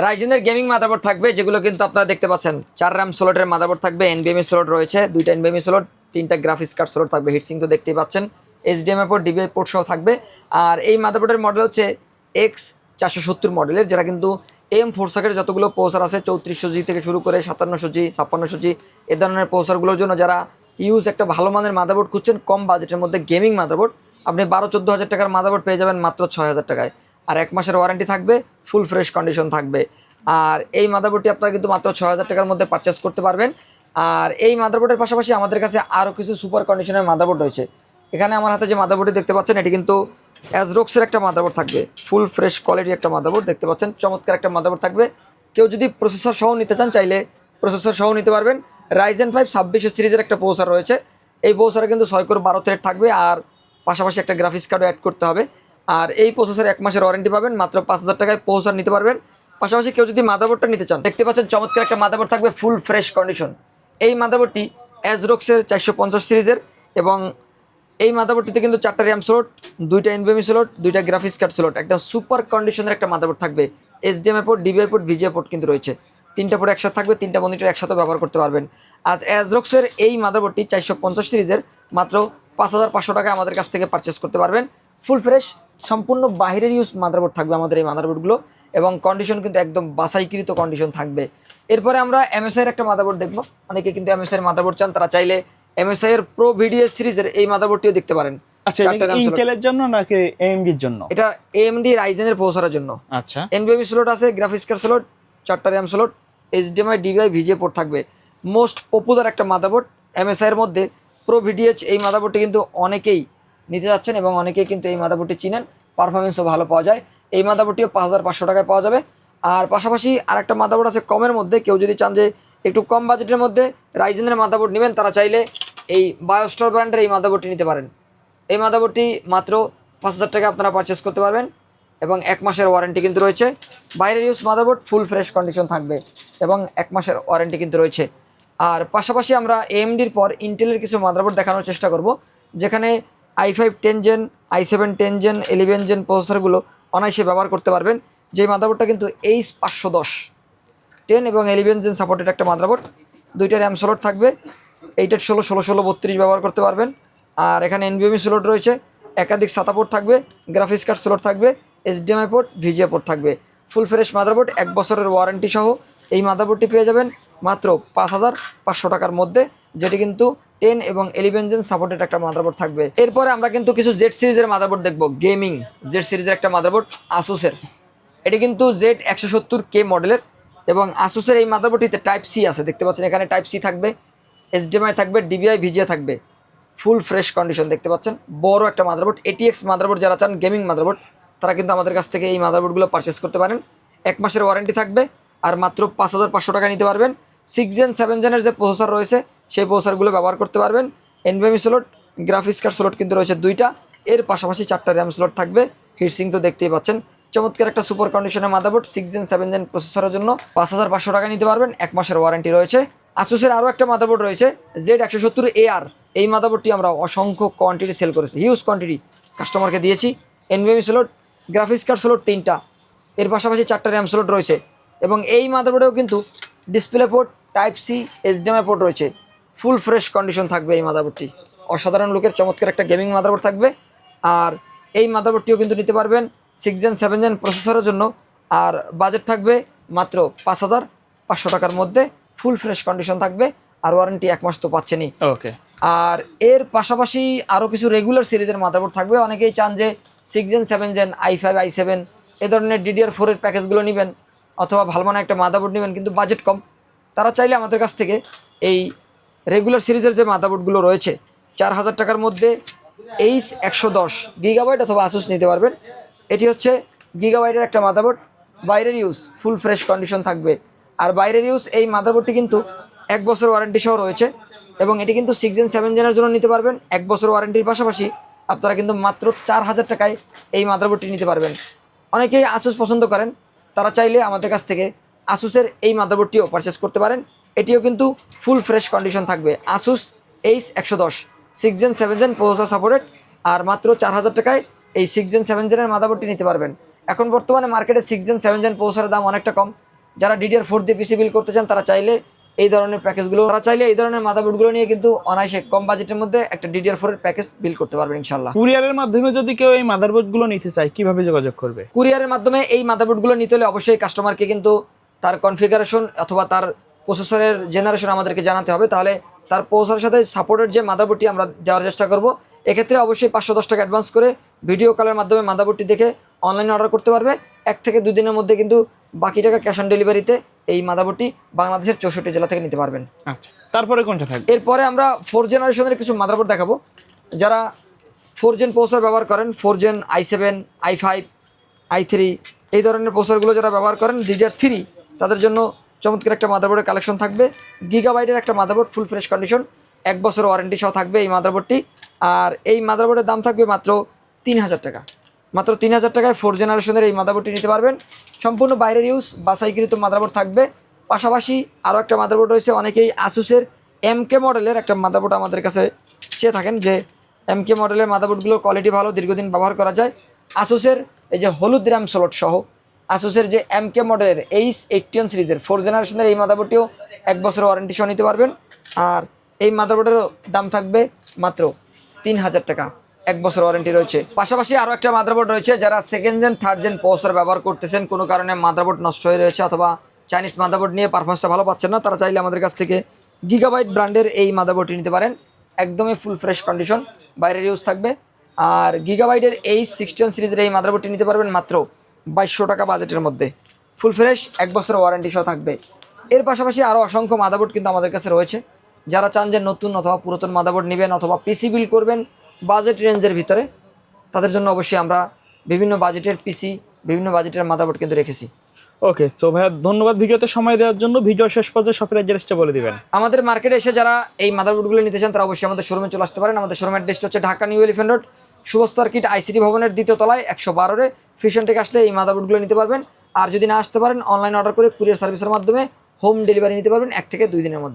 রাইজেনের gaming motherboard থাকবে, যেগুলো কিন্তু আপনারা দেখতে পাচ্ছেন 4 RAM স্লটের মাদারবোর্ড থাকবে, এনভিএমই স্লট রয়েছে, 2টা এনভিএমই স্লট, 3টা গ্রাফিক্স কার্ড স্লট থাকবে, হিটসিং তো দেখতেই পাচ্ছেন, এইচডিএমআই পোর্ট, ডিবিআই পোর্ট সহ থাকবে। আর এই মাদারবোর্ডের মডেল হচ্ছে X470 মডেলের, যেটা কিন্তু AM4 সকেটের যতগুলো প্রসেসর আছে 3400G থেকে শুরু করে 5700G 5600G এ ধরনের প্রসেসরগুলোর জন্য যারা ইউজ একটা ভালো মানের মাদারবোর্ড খুঁজছেন কম বাজেটের মধ্যে গেমিং মাদারবোর্ড, আপনি 12-14 হাজার টাকার মাদারবোর্ড পেয়ে যাবেন মাত্র 6000 টাকায়। আর 1 মাসের ওয়ারেন্টি থাকবে, ফুল ফ্রেশ কন্ডিশন থাকবে। আর এই মাদারবোর্ডটি আপনারা কিন্তু মাত্র 6000 টাকার মধ্যে পারচেস করতে পারবেন। আর এই মাদারবোর্ডের পাশাপাশি আমাদের কাছে আরও কিছু সুপার কন্ডিশনের মাদারবোর্ড রয়েছে। এখানে আমার হাতে যে মাদারবোর্ডটি দেখতে পাচ্ছেন এটি কিন্তু অ্যাজরক্সের একটা মাদারবোর্ড থাকবে, ফুল ফ্রেশ কোয়ালিটি একটা মাদারবোর্ড দেখতে পাচ্ছেন, চমৎকার একটা মাদারবোর্ড থাকবে। কেউ যদি প্রসেসর সহ নিতে চান চাইলে প্রসেসর সহ নিতে পারবেন। রাইজেন 5 2600 সিরিজের একটা প্রসেসর রয়েছে, এই প্রসেসরে কিন্তু 6 কোর 12 থ্রেড থাকবে, আর পাশাপাশি একটা গ্রাফিক্স কার্ডও অ্যাড করতে হবে। আর এই প্রসেসরে 1 মাসের ওয়ারেন্টি পাবেন, মাত্র 5000 টাকায় প্রসেসর নিতে পারবেন। পাশাপাশি কেউ যদি মাদারবোর্ডটা নিতে চান, দেখতে পাচ্ছেন চমৎকার একটা মাদারবোর্ড থাকবে, ফুল ফ্রেশ কন্ডিশন। এই মাদারবোর্ডটি অ্যাজরক্সের 450 সিরিজের, এবং এই মাদারবোর্ডটিতে কিন্তু 4টা র্যাম স্লট, 2টা এনভিএমই স্লট, 2টা গ্রাফিক্স কার্ড স্লট, একদম সুপার কন্ডিশনের একটা মাদারবোর্ড থাকবে। HDMI port, DBI port, VGA port কিন্তু রয়েছে, 3টা পোর্ট একসাথে থাকবে, 3টা মনিটর একসাথে ব্যবহার করতে পারবেন। আজ অ্যাজরক্সের এই মাদারবোর্ডটি 450 সিরিজের মাত্র 5500 টাকায় আমাদের কাছ থেকে পারচেস করতে পারবেন। ফুল ফ্রেশ সম্পূর্ণ বাইরের ইউজ মাদারবোর্ড থাকবে আমাদের এই মাদারবোর্ডগুলো, এবং কন্ডিশন কিন্তু একদম বাছাইকৃত কন্ডিশন থাকবে। এরপরে আমরা এমএসআইয়ের একটা মাদারবোর্ড দেখবো। অনেকে কিন্তু এমএসআইয়ের মাদারবোর্ড চান, তারা চাইলে এমএসআই এর প্রো ভিডিএস সিরিজের এই মাদারবোর্ডটিও দেখতে পারেন। আচ্ছা, ইন্টেলের জন্য নাকি এএমডি এর জন্য? এটা এএমডি রাইজেনের প্রসেসরের জন্য। আচ্ছা, এনভিএমই স্লট আছে, গ্রাফিক্স কার্ড স্লট, 4টা RAM slot, HDMI, DBI, VGA port থাকবে। মোস্ট পপুলার একটা মাদারবোর্ড এমএসআই এর মধ্যে প্রো ভিডিএস। এই মাদারবোর্ডটি কিন্তু অনেকেই নিতে যাচ্ছেন এবং অনেকেই কিন্তু এই মাদারবোর্ডটি চিনেন, পারফরমেন্সও ভালো পাওয়া যায়। এই মাদারবোর্ডটিও 5500 টাকায় পাওয়া যাবে। আর পাশাপাশি আরেকটা মাদারবোর্ড আছে কমের মধ্যে, কেউ যদি চান যে একটু কম বাজেটের মধ্যে রাইজেনের মাদারবোর্ড নেবেন, তারা চাইলে এই বায়োস্টার ব্র্যান্ডের এই মাদারবোর্ডটি নিতে পারেন। এই মাদারবোর্ডটি মাত্র 5000 টাকা আপনারা পারচেস করতে পারবেন, এবং 1 মাসের ওয়ারেন্টি কিন্তু রয়েছে। বাইরের ইউজ মাদারবোর্ড, ফুল ফ্রেশ কন্ডিশন থাকবে, এবং 1 মাসের ওয়ারেন্টি কিন্তু রয়েছে। আর পাশাপাশি আমরা এএমডির পর ইন্টেলের কিছু মাদারবোর্ড দেখানোর চেষ্টা করব, যেখানে i5 10 gen, i7 10 gen, 11 gen প্রসেসরগুলো অনায়াসে ব্যবহার করতে পারবেন। যে মাদারবোর্ডটা কিন্তু H510 10 এবং 11 জেন সাপোর্টেড একটা মাদারবোর্ড, 2টা র্যাম স্লট থাকবে, 8/16 16/16 32 ব্যবহার করতে পারবেন। আর এখানে এনভিএমই স্লট রয়েছে, একাধিক SATA পোর্ট থাকবে, গ্রাফিক্স কার্ড স্লট থাকবে, এইচডিএমআই পোর্ট, ভিজিএ পোর্ট থাকবে। ফুল ফ্রেশ মাদারবোর্ড, 1 বছরের ওয়ারেন্টি সহ এই মাদারবোর্ডটি পেয়ে যাবেন মাত্র 5500 টাকার মধ্যে, যেটি কিন্তু 10 এবং 11 জেন সাপোর্টেড একটা মাদারবোর্ড থাকবে। এরপরে আমরা কিন্তু কিছু জেড সিরিজের মাদারবোর্ড দেখবো। গেমিং জেড সিরিজের একটা মাদারবোর্ড আসুসের, এটি কিন্তু Z170K মডেলের, এবং আসুসের এই মাদারবোর্ডটিতে টাইপ সি আছে, দেখতে পাচ্ছেন এখানে টাইপ সি থাকবে, এইচডিএমআই থাকবে, ডিবিআই, ভিজিএ থাকবে। ফুল ফ্রেশ কন্ডিশন দেখতে পাচ্ছেন, বড় একটা মাদারবোর্ড। এটিএক্স মাদারবোর্ড যারা চান গেমিং মাদারবোর্ড, তারা কিন্তু আমাদের কাছ থেকে এই মাদারবোর্ডগুলো পারচেস করতে পারেন। 1 মাসের ওয়ারেন্টি থাকবে, আর মাত্র 5500 টাকা নিতে পারবেন। 6 জেন 7 জেনের যে প্রসেসর রয়েছে সেই প্রসেসরগুলো ব্যবহার করতে পারবেন। NVMe slot, graphics card slot কিন্তু রয়েছে 2টা, এর পাশাপাশি 4টা র্যাম স্লট থাকবে। হিটসিং তো দেখতেই পাচ্ছেন, চমৎকার একটা সুপার কন্ডিশনের মাদারবোর্ড। 6 জেন 7 জেন প্রসেসরের জন্য 5500 টাকা নিতে পারবেন, 1 মাসের ওয়ারেন্টি রয়েছে। আসুসের আরও একটা মাদারবোর্ড রয়েছে Z170AR, এই মাদারবোর্ডটি আমরা অসংখ্য কোয়ান্টিটি সেল করেছি, হিউজ কোয়ান্টিটি কাস্টমারকে দিয়েছি। NVMe slot, graphics card slot 3টা, এর পাশাপাশি 4টা র্যাম স্লট রয়েছে, এবং এই মাদারবোর্ডেও কিন্তু display port, type C, HDMI port রয়েছে। ফুল ফ্রেশ কন্ডিশন থাকবে এই মাদারবোর্ডটি, অসাধারণ লুকের চমৎকার একটা গেমিং মাদারবোর্ড থাকবে। আর এই মাদারবোর্ডটিও কিন্তু নিতে পারবেন 6 জেন 7 জেন প্রসেসরের জন্য, আর বাজেট থাকবে মাত্র 5500 টাকার মধ্যে। ফুল ফ্রেশ কন্ডিশন থাকবে, আর ওয়ারেন্টি 1 মাস তো পাচ্ছেনই। ওকে। আর এর পাশাপাশি আরও কিছু রেগুলার সিরিজের মাদারবোর্ড থাকবে। অনেকেই চান যে 6 জেন 7 জেন, i5 i7 এ ধরনের DDR4 এর প্যাকেজগুলো নেবেন, অথবা ভালো মানের একটা মাদারবোর্ড নেবেন কিন্তু বাজেট কম, তারা চাইলে আমাদের কাছ থেকে এই রেগুলার সিরিজের যে মাদারবোর্ডগুলো রয়েছে 4000 টাকার মধ্যে H110 গিগাবাইট অথবা আসুস নিতে পারবেন। এটি হচ্ছে গিগাবাইটের একটা মাদারবোর্ড, বাইরের ইউজ, ফুল ফ্রেশ কন্ডিশন থাকবে। আর বাইরের ইউজ এই মাদারবোর্ডটি কিন্তু 1 বছর ওয়ারেন্টি সহ রয়েছে, এবং এটি কিন্তু 6 জেন 7 জেনের জন্য নিতে পারবেন। 1 বছর ওয়ারেন্টির পাশাপাশি আপনারা কিন্তু মাত্র 4000 টাকায় এই মাদারবোর্ডটি নিতে পারবেন। অনেকেই আসুস পছন্দ করেন, তারা চাইলে আমাদের কাছ থেকে আসুসের এই মাদারবোর্ডটিও পারচেস করতে পারেন। এটিও কিন্তু ফুল ফ্রেশ কন্ডিশন থাকবে। Asus H110 6 gen 7 gen processor supported, আর মাত্র 4000 টাকায় এই 6 জেন 7 জেনের মাদারবোর্ডটি নিতে পারবেন। এখন বর্তমানে মার্কেটে 6 জেন 7 জেন প্রসেসরের দাম অনেকটা কম, যারা DDR4 দিয়ে পিসি বিল করতে চান তারা চাইলে এই ধরনের প্যাকেজগুলো, তারা চাইলে এই ধরনের মাদারবোর্ডগুলো নিয়ে কিন্তু অনায়াসে কম বাজেটের মধ্যে একটা DDR4 এর প্যাকেজ বিল করতে পারবেন ইনশাআল্লাহ। কুরিয়ারের মাধ্যমে যদি কেউ এই মাদারবোর্ডগুলো নিতে চায় কিভাবে যোগাযোগ করবে? কুরিয়ারের মাধ্যমে এই মাদারবোর্ডগুলো নিতে হলে অবশ্যই কাস্টমারকে কিন্তু তার কনফিগারেশন অথবা তার প্রসেসরের জেনারেশন আমাদেরকে জানাতে হবে, তাহলে তার প্রসেসরের সাথে সাপোর্টেড যে মাদারবোর্ডটি আমরা দেওয়ার চেষ্টা করব। এক্ষেত্রে অবশ্যই 510 টাকা অ্যাডভান্স করে ভিডিও কলের মাধ্যমে মাদারবোর্ডটি দেখে অনলাইনে অর্ডার করতে পারবে। 1 থেকে 2 দিনের মধ্যে কিন্তু বাকি টাকা ক্যাশ অন ডেলিভারিতে এই মাদারবোর্ডটি বাংলাদেশের 64 জেলা থেকে নিতে পারবেন। আচ্ছা, তারপরে কোনটা থাকবে? এরপরে আমরা 4 জেনারেশনের কিছু মাদারবোর্ড দেখাবো। যারা 4 জেন প্রসেসর ব্যবহার করেন, 4 জেন i7, i5, i3 এই ধরনের প্রসেসরগুলো যারা ব্যবহার করেন DDR3, তাদের জন্য চমৎকার একটা মাদারবোর্ডের কালেকশন থাকবে। গিগাবাইটের একটা মাদারবোর্ড, ফুল ফ্রেশ কন্ডিশন, 1 বছর ওয়ারেন্টি সহ থাকবে এই মাদারবোর্ডটি। আর এই মাদারবোর্ডের দাম থাকবে মাত্র 3000 টাকা। মাত্র 3000 টাকায় 4 জেনারেশনের এই মাদারবোর্ডটি নিতে পারবেন। সম্পূর্ণ বাইরের ইউজ বাছাইকৃত মাদারবোর্ড থাকবে। পাশাপাশি আরও একটা মাদারবোর্ড রয়েছে, অনেকেই আসুসের MK মডেলের একটা মাদারবোর্ড আমাদের কাছে চেয়ে থাকেন যে MK মডেলের মাদারবোর্ডগুলোর কোয়ালিটি ভালো, দীর্ঘদিন ব্যবহার করা যায়। আসুসের এই যে হলুদ র্যাম স্লট সহ আসুসের যে MK মডেলের H81 সিরিজের 4 জেনারেশনের এই মাদারবোর্ডটিও 1 বছর ওয়ারেন্টি সহ নিতে পারবেন। আর এই মাদারবোর্ডের দাম থাকবে মাত্র 3000 টাকা, 1 বছর ওয়ারেন্টি রয়েছে। পাশাপাশি আরও একটা মাদারবোর্ড রয়েছে, যারা 2nd gen 3rd gen processor ব্যবহার করতেছেন, কোনো কারণে মাদারবোর্ড নষ্ট হয়ে রয়েছে অথবা চাইনিজ মাদারবোর্ড নিয়ে পারফরমেন্সটা ভালো পাচ্ছেন না, তারা চাইলে আমাদের কাছ থেকে গিগাবাইট ব্র্যান্ডের এই মাদারবোর্ডটি নিতে পারেন। একদমই ফুল ফ্রেশ কন্ডিশন, বাইরের ইউজ থাকবে। আর গিগাবাইটের H61 সিরিজের এই মাদারবোর্ডটি নিতে পারবেন মাত্র 2200 টাকা বাজেটের মধ্যে, ফুল ফ্রেশ 1 বছর ওয়ারেন্টি সহ থাকবে। এর পাশাপাশি আরও অসংখ্য মাদারবোর্ড কিন্তু আমাদের কাছে রয়েছে। যারা চান যে নতুন অথবা পুরাতন মাদারবোর্ড নেবেন অথবা পিসি বিল করবেন বাজেট রেঞ্জের ভিতরে, তাদের জন্য অবশ্যই আমরা বিভিন্ন বাজেটের পিসি, বিভিন্ন বাজেটের মাদারবোর্ড কিন্তু রেখেছি। ওকে, সো ভাইয়া ধন্যবাদ ভিডিওতে সময় দেওয়ার জন্য। ভিডিও শেষ পর্যন্ত শপের অ্যাড্রেসটা বলে দিবেন। আমাদের মার্কেটে এসে যারা এই মাদারবোর্ডগুলো নিতে চান তারা অবশ্যই আমাদের শোরুমে চলে আসতে পারেন। আমাদের শোরুমের অ্যাড্রেসটা হচ্ছে Dhaka new elephant road, শুভস্ত আর্কিট ICT ভবনের 2য় তলায় 112-এ ফিশন থেকে আসলে এই মাদারবোর্ডগুলো নিতে পারবেন। আর যদি না আসতে পারেন অনলাইন অর্ডার করে কুরিয়ার সার্ভিসের মাধ্যমে হোম ডেলিভারি নিতে পারবেন 1 থেকে 2 দিনের মধ্যে।